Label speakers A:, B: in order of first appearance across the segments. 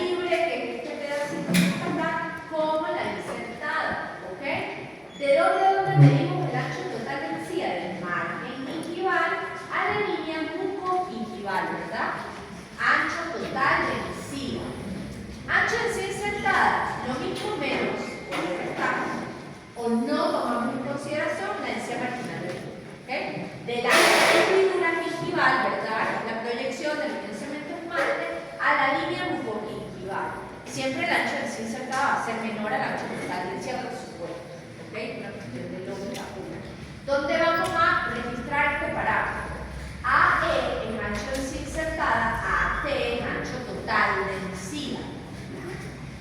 A: libre, que es este pedacito que está acá, como la insertada, ¿ok? ¿De dónde a dónde medimos el ancho total de encía? Del margen gingival a la línea mucogingival, ¿verdad? Ancho total de encía. Ancho de encía insertada, lo mismo menos, o le restamos, o no tomamos en consideración la encía marginal del tubo, ¿ok? De la hendidura gingival, ¿verdad? La proyección del cemento esmalte a la línea mucogingival. Siempre el ancho de encía insertada va a ser menor al ancho total de encía, por supuesto, ¿ok? Una cuestión de lógica pura. ¿Dónde vamos a registrar este parámetro? AE es ancho de encía insertada, AT es ancho total de encía.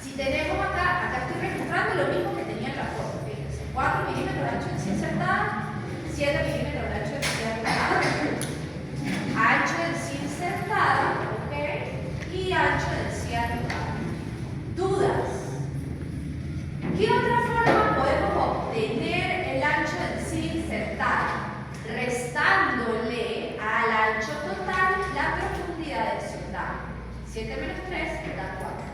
A: Si tenemos acá estoy registrando lo mismo que tenía en la foto, fíjense, 4 milímetros de ancho de encía insertada, 7 milímetros de ancho de encía insertada, ancho de encía insertada, ¿ok? Y ancho de encía total. ¿Dudas? ¿Qué otra forma podemos obtener el ancho de encía insertada? Restándole al ancho total la profundidad del soldaje. 7 menos 3 da 4.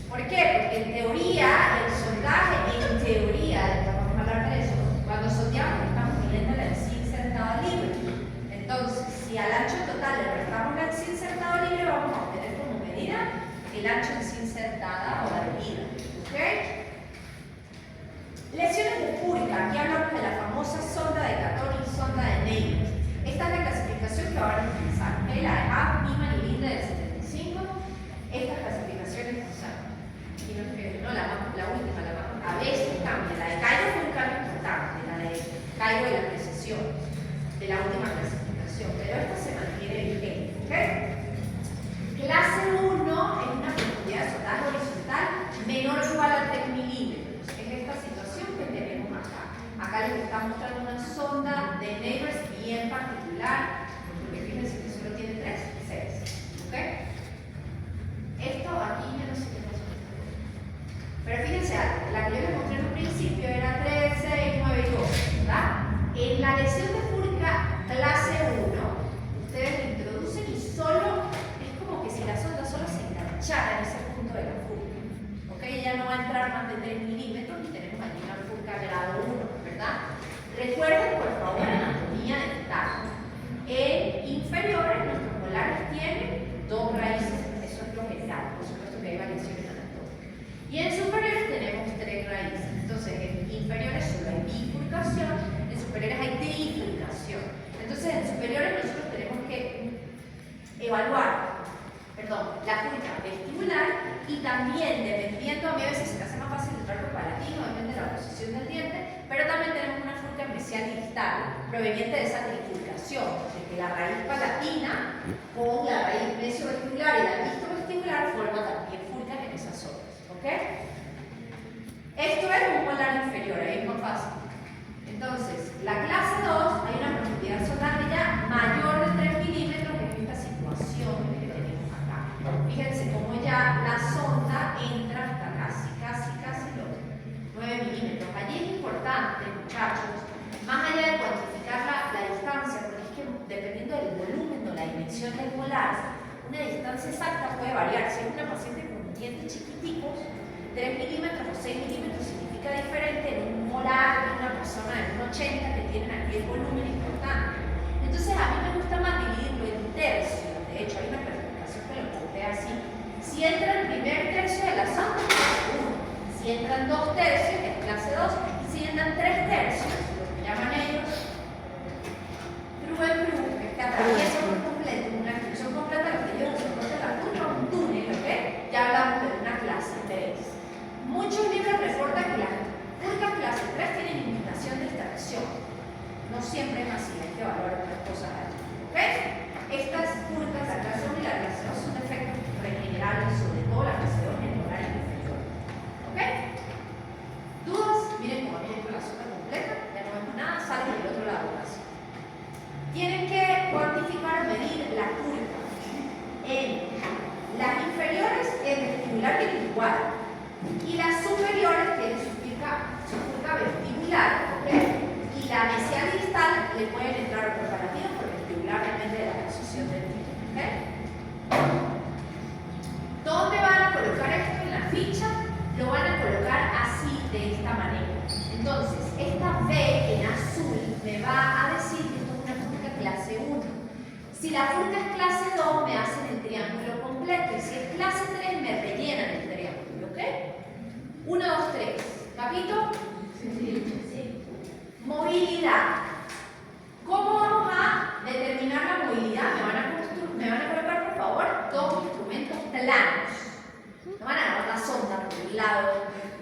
A: ¿Por qué? Porque en teoría, el soldaje, en teoría, vamos a hablar de eso, cuando soldeamos estamos midiendo la encía insertada libre. Entonces, si al ancho total le restamos la encía insertada libre, vamos a obtener como medida el ancho de encía insertada o la medida. ¿Ok? Lesiones de Furka. Aquí hablamos de la famosa sonda de Catoni y sonda de Neyman. Esta es la clasificación que van a utilizar. ¿Ok? La de Hack, Niemann y Linde del 75. Estas clasificaciones que usaron. No, la última, a veces cambia. La de Cairo fue un cambio importante, la de Cairo y la precisión de la última clasificación, pero esta se mantiene vigente. ¿Okay? Clase 1 es una profundidad de soldaje horizontal menor o igual a 3 milímetros. Es esta situación que tenemos acá. Acá les está mostrando una sonda de Neyman bien particular, porque fíjense que solo tiene 3 y 6. ¿Okay? Esto aquí yo no sé qué pasó. Pero fíjense algo, la que yo les mostré en un principio era 3, 6, 9 y 2, ¿verdad? En la lesión de Furka clase 1, ustedes la introducen y solo, es como que si la sonda solo se enganchara en ese punto de la Furka. ¿Ok? Ella no va a entrar más de 3 milímetros y tenemos allí una Furka grado 1, ¿verdad? Recuerden, por favor, anatomía dental. En inferiores, nuestros molares tienen 2 raíces, eso es lo general, por supuesto que hay variaciones anatómicas. Y en superiores tenemos 3 raíces. Entonces, en inferiores solo hay bifurcación, en superiores hay trifurcación. Entonces, en superiores nosotros tenemos que evaluar, la Furka vestibular y también, dependiendo, a mí a veces se me hace más fácil el trato palatino, depende de la posición del diente, pero también tenemos una Furka mesial y distal, proveniente de esa trifurcación, de que la raíz palatina con la raíz mesiovestibular y la distovestibular forman también Furkas en esas zonas. ¿Ok? Esto es un molar inferior, ahí es más fácil. Entonces, la clase 2 hay una profundidad soldaje ya mayor de 3 milímetros, que es esta situación que tenemos acá. Fíjense cómo ya la sonda entra hasta casi los 9 milímetros. Allí es importante, muchachos, más allá de cuantificar la distancia, porque es que dependiendo del volumen o la dimensión del molar, una distancia exacta puede variar. Si es una paciente con dientes chiquiticos, 3 milímetros o 6 milímetros significa diferente en un molar de una persona de 1,80 que tienen aquí el volumen importante. Entonces a mí me gusta más dividirlo en tercios. De hecho, hay una clasificación que lo plantea así. Si entra el primer tercio de la sonda, clase 1. Si entran 2 tercios, que es clase 2. Y si entran 3 tercios, lo que llaman ellos true, que es que atraviesa por completo, una extensión completa de lo que ellos usan la Furka, un túnel, ¿ok? Ya hablamos de una clase 3. Muchos libros reportan que las Furkas clase 3 tienen indicación de extracción. No siempre es así, hay que evaluar otras cosas allí. ¿Ok? Estas Furkas, la clase 1 y la clase 2, son defectos regenerables, sobre todo la clase 2 en el horario inferior. ¿Ok? ¿Dudas? Miren cómo viene con la zona completa, ya no vemos nada, sale del otro lado casi. Tienen que cuantificar o medir la Furka. En las inferiores, el vestibular viene igual. Y las superiores tienen su Furka vestibular, ¿ok? Y la mesial distal le pueden entrar preparativos por vestibular, depende de la posición del tipo, ¿ok? ¿Dónde va ficha, lo van a colocar así, de esta manera. Entonces, esta B en azul me va a decir que esto es una furca clase 1. Si la furca es clase 2, me hacen el triángulo completo. Y si es clase 3, me rellenan el triángulo. ¿Ok? 1, 2, 3. ¿Capito? Sí. Movilidad. ¿Cómo vamos a determinar la movilidad? Me van a colocar, por favor, dos instrumentos planos. No van a agarrar la sonda por un lado,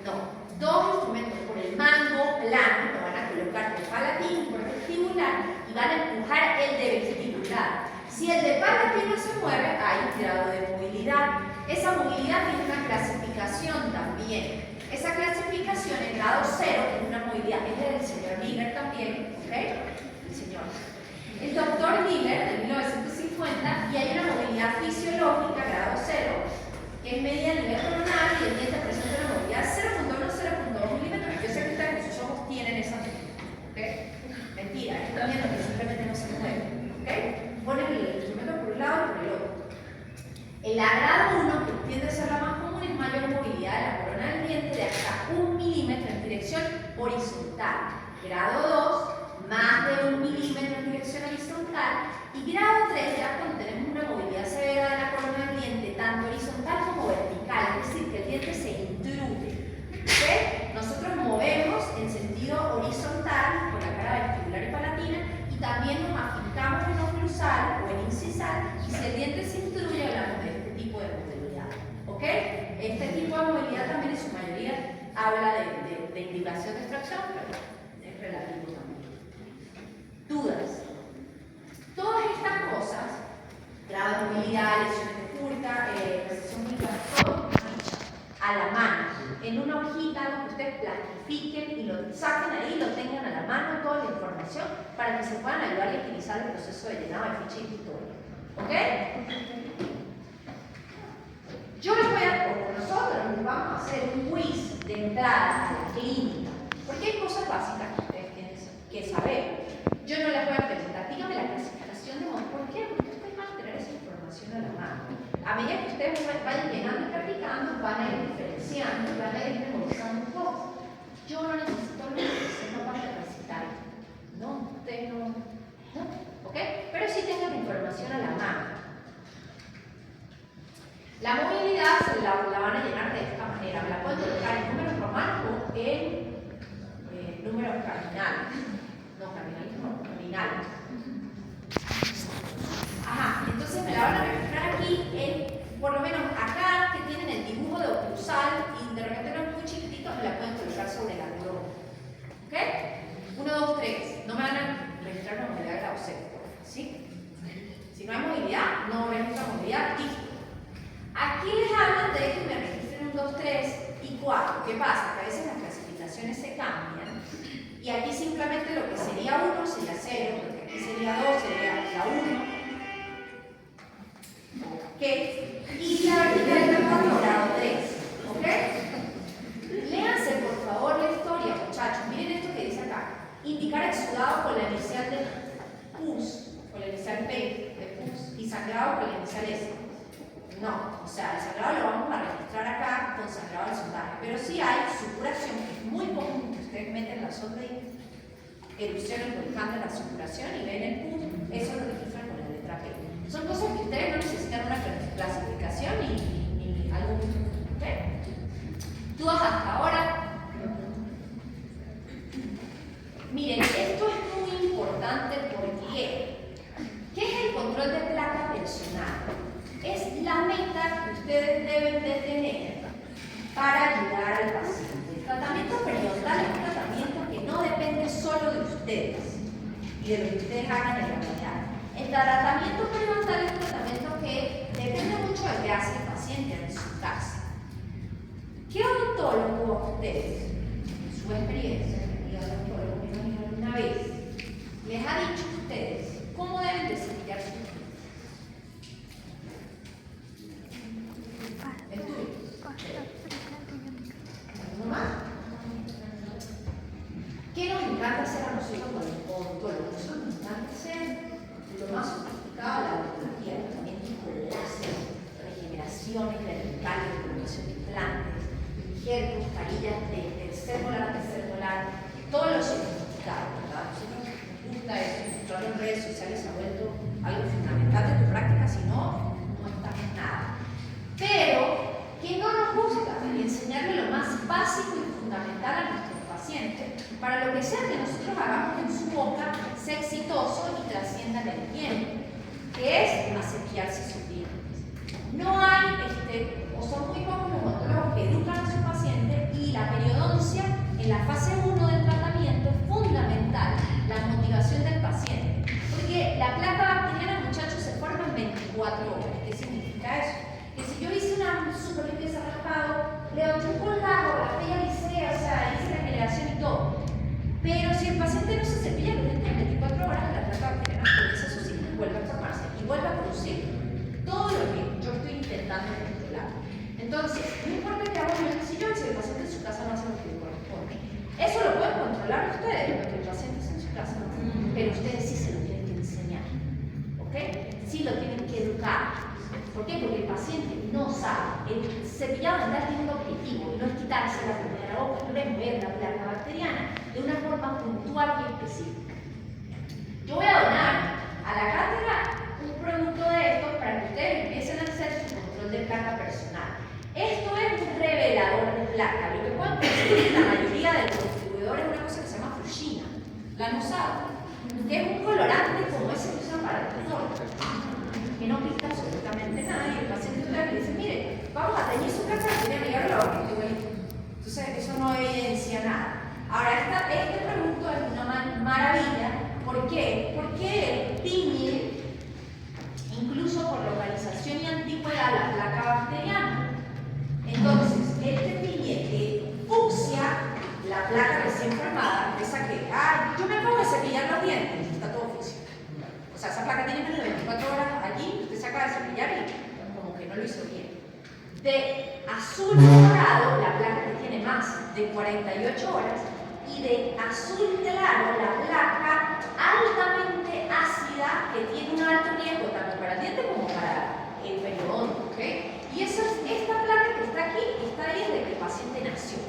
A: no. Dos instrumentos por el mango plano, lo van a colocar por palatín, por vestibular y van a empujar el de vestibular. Si el de palatín no se mueve, hay un grado de movilidad. Esa movilidad tiene una clasificación también. Esa clasificación en grado 0 es una movilidad, es del señor Miller también, ¿ok? El señor. El doctor Miller de 1950, y hay una movilidad fisiológica, grado 0, que es medida a nivel coronal y el diente presenta una movilidad 0.1-0.2 milímetros. Yo sé que ustedes con sus ojos tienen esa medida, ¿ok? Mentira, están viendo que simplemente no se mueve, ¿ok? Ponen el instrumento por un lado y por el otro. El grado 1, que tiende a ser la más común, es mayor movilidad de la corona del diente de hasta 1 milímetro en dirección horizontal. Grado 2, más de 1 milímetro en dirección horizontal. Y grado 3, ya cuando tenemos una movilidad severa de la corona del diente, tanto horizontal como vertical, es decir, que el diente se intruye. ¿Okay? Nosotros movemos en sentido horizontal con la cara vestibular y palatina y también nos afincamos en oclusal o en incisal, y si el diente se intruye hablamos de este tipo de movilidad. ¿Ok? Este tipo de movilidad también en su mayoría habla de indicación de extracción, pero es relativo también. ¿Dudas? Todas estas cosas, grado de movilidad, lesiones de furca, precisión física, todo a la mano, en una hojita donde ustedes planifiquen y lo saquen ahí y lo tengan a la mano toda la información para que se puedan ayudar y agilizar el proceso de llenado de ficha y historia. ¿Ok? Yo les voy a, nosotros vamos a hacer un quiz de entrada a la clínica, porque hay cosas básicas que ustedes tienen que saber. Yo no les voy a preguntar, dígame la clasificación de modos. ¿Por qué? Porque ustedes van a tener esa información a la mano. A medida que ustedes vayan llenando y practicando, van a ir diferenciando, van a ir memorizando un poco. Yo no necesito lo que sea capaz de recitar. No, ustedes no. ¿Ok? Pero sí tengan la información a la mano. La movilidad la van a llenar de esta manera. Me la pueden colocar en números romanos o en números cardinales. No, cardinales no, cardinales. Ajá, entonces me la van a registrar aquí en, por lo menos acá, que tienen el dibujo de oclusal y de repente no es muy chiquitito, me la pueden colocar sobre la neurona. ¿Ok? 1, 2, 3. No me van a registrar una movilidad de grado 0, ¿sí? Si no hay movilidad, no registro movilidad, listo. Aquí les hablan de que me registren 1, 2, 3 y 4. ¿Qué pasa? Que a veces las clasificaciones se cambian. Y aquí simplemente lo que sería 1 sería 0, lo que aquí sería 2 sería la 1. ¿Ok? Y la vertical de 4 grado 3. ¿Ok? Léanse por favor la historia, muchachos. Miren esto que dice acá. Indicar exudado con la inicial de pus, con la inicial P de pus, y sangrado con la inicial S. No, o sea, el sangrado lo vamos a registrar acá con sangrado al sondaje. Pero sí hay supuración, que es muy común que ustedes meten la sonda y erupciones volcán de la supuración y ven el pus, eso lo registran con la letra P. Son cosas que ustedes no necesitan una clasificación ni algo. ¿Ok? ¿Dudas hasta ahora? Miren, esto es muy importante porque ¿qué es el control de placa tensional? Es la meta que ustedes deben de tener para ayudar al paciente. El tratamiento periodontal es un tratamiento que no depende solo de ustedes y de lo que ustedes hagan en la mañana. El tratamiento periodontal es un tratamiento que depende mucho de que hace el paciente en su casa. ¿Qué odontólogo a ustedes, en su experiencia, y al odontólogo me imagino alguna vez, les ha dicho a ustedes cómo deben de cepillar sus dientes? ¿Alguno más? ¿Qué nos encanta hacer a nosotros como odontólogos? Nosotros nos encanta hacer lo más sofisticado de la odontología, tratamientos con láser, regeneraciones verticales, colocación de implantes, injertos, carillas de tercer molar a tercer molar, todo lo sofisticado, ¿verdad? Nosotros nos gusta eso, mostrarlo en redes sociales se ha vuelto algo fundamental de tu práctica, si no, no estás en nada. Pero, ¿qué no nos gusta? Enseñarle lo más básico y fundamental a nuestros pacientes para lo que sea que nosotros hagamos en su boca sea exitoso y trascienda en el tiempo, que es a cepillarse sus dientes. No hay, o son muy pocos los odontólogos que educan a su paciente, y la periodoncia en la fase 1 del tratamiento es fundamental, la motivación del paciente. Porque la placa bacteriana, muchachos, se forma en 24 horas. ¿Qué significa eso? Que si yo hice una super limpieza raspado, levanté un colgado, la pella lisea, o sea, hice la generación y todo. Pero si el paciente no se cepilla los dientes en 24 horas, la placa bacteriana comienza su ciclo y vuelve a formarse y vuelve a producir todo lo que yo estoy intentando controlar. Entonces, no importa que haga un sillón si el paciente en su casa no hace lo que le corresponde. Eso lo pueden controlar ustedes, lo que el paciente hace en su casa, pero ustedes sí se lo tienen que enseñar, ¿ok? Sí lo tienen que educar. ¿Por qué? Porque el paciente no sabe. El cepillado dental tiene un objetivo, y no es quitarse la comida de la boca, no es remover la placa bacteriana de una forma puntual y específica. Yo voy a donar a la cátedra un producto de estos para que ustedes empiecen a hacer su control de placa personal. Esto es un revelador de placa. Lo que pueden conseguir la mayoría de los distribuidores es una cosa que se llama Fushina. ¿La han usado? Que es un colorante como ese que usan para el tutor, que no pinta absolutamente nada, y el paciente le dice, mire, vamos a teñir su placa bacteriana y ahora la boca, entonces eso no evidencia nada. Ahora, este producto es una maravilla. ¿Por qué? Porque tiñe, incluso por localización y antigüedad, la placa bacteriana. Entonces, este tiñe fucsia la placa recién formada, esa que, yo me acabo de cepillar los dientes, está todo fucsia. O sea, esa placa tiene menos de 24 horas allí, usted se acaba de cepillar y como que no lo hizo bien. De azul dorado, la placa que tiene más de 48 horas, y de azul claro, la placa altamente ácida que tiene un alto riesgo tanto para el diente como para el periodonto, ¿ok? Y esta placa que está aquí, está ahí desde que el paciente nació.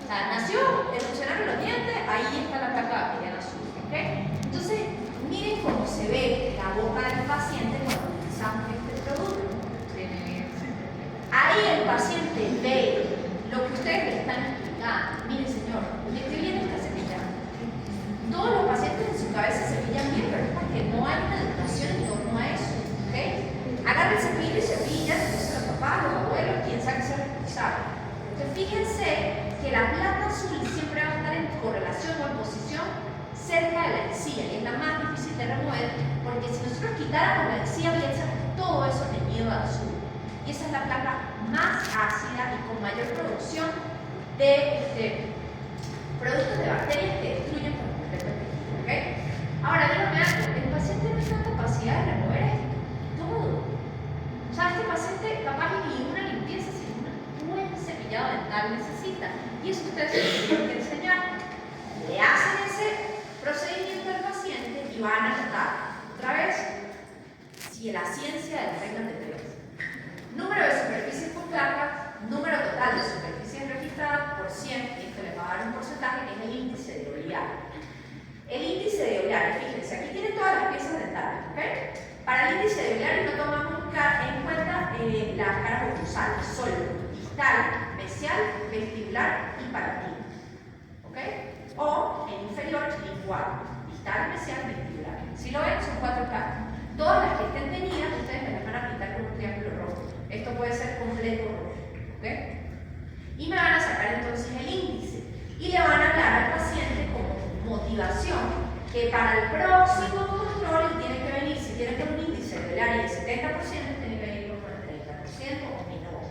A: O sea, nació, erupcionaron los dientes, ahí está la placa bacteriana azul, ¿ok? Entonces, miren cómo se ve la boca del paciente cuando utilizamos este producto. Ahí el paciente ve lo que ustedes le están explicando. Mire, señor, esté bien esta cepillada. Todos los pacientes en su cabeza cepillan bien, pero es porque no hay una educación en torno a eso. ¿Okay? Agarra el cepillo y cepilla, entonces los papás, los abuelos, quien sabe que es responsable. Entonces, fíjense que la placa azul siempre va a estar en correlación o en posición cerca de la encía, y es la más difícil de remover, porque si nosotros quitáramos la encía, hubiésemos todo eso teñido de azul. Y esa es la placa más ácida y con mayor producción de productos de bacterias que destruyen por completo el tejido, ¿ok? Ahora, dígame algo, el paciente no tiene capacidad de remover todo. O sea, este paciente capaz ni una limpieza, sino un buen cepillado dental necesita. Y eso ustedes se lo tienen que enseñar. Le hacen ese procedimiento al paciente y van a notar, otra vez, si la ciencia del reino de Dios. Número de superficies por placa, número total de superficies registradas por 100, y esto les va a dar un porcentaje que es el índice de oleaje. El índice de oleaje, fíjense, aquí tienen todas las piezas dentales, ¿ok? Para el índice de oleaje no tomamos en cuenta las caras oclusales, solo distal, mesial, vestibular y palatina, ¿ok? O en inferior, igual, distal, mesial, vestibular. Si lo ven, son 4 caras. Todas las que estén teñidas, ustedes me las van a pintar con un triángulo rojo. Esto puede ser completo rojo, ¿ok? Y me van a sacar entonces el índice. Y le van a hablar al paciente como motivación que para el próximo control tiene que venir, si tiene que un índice del área del 70%, tiene que venir con el 30% o menor,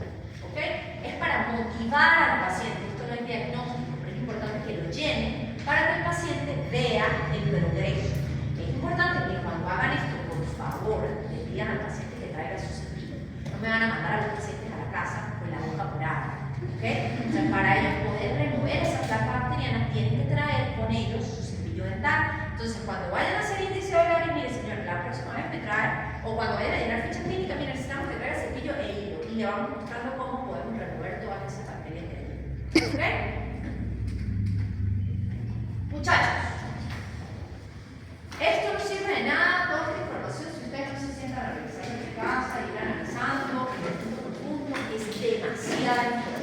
A: ¿ok? Es para motivar al paciente. Esto no es diagnóstico, pero es importante que lo llenen para que el paciente vea el progreso. Es importante que cuando hagan esto, por favor, le pidan al paciente que traiga su cepillo. No me van a mandar a los pacientes a la casa con la boca morada, ¿ok? O sea, para ellos poder remover esa placa bacteriana, tienen que traer con ellos su cepillo dental. Entonces, cuando vayan a hacer índice de oleaje, mire, señor, la próxima vez me trae, o cuando vayan a llenar ficha clínica, mire, necesitamos que traiga cepillo e hilo, y le vamos mostrando cómo podemos remover todas esas bacterias de ahí, ¿Ok? Muchachos, esto no sirve de nada, toda esta información, si ustedes no se sientan a revisar en casa, ir analizando, punto por punto, es demasiada información.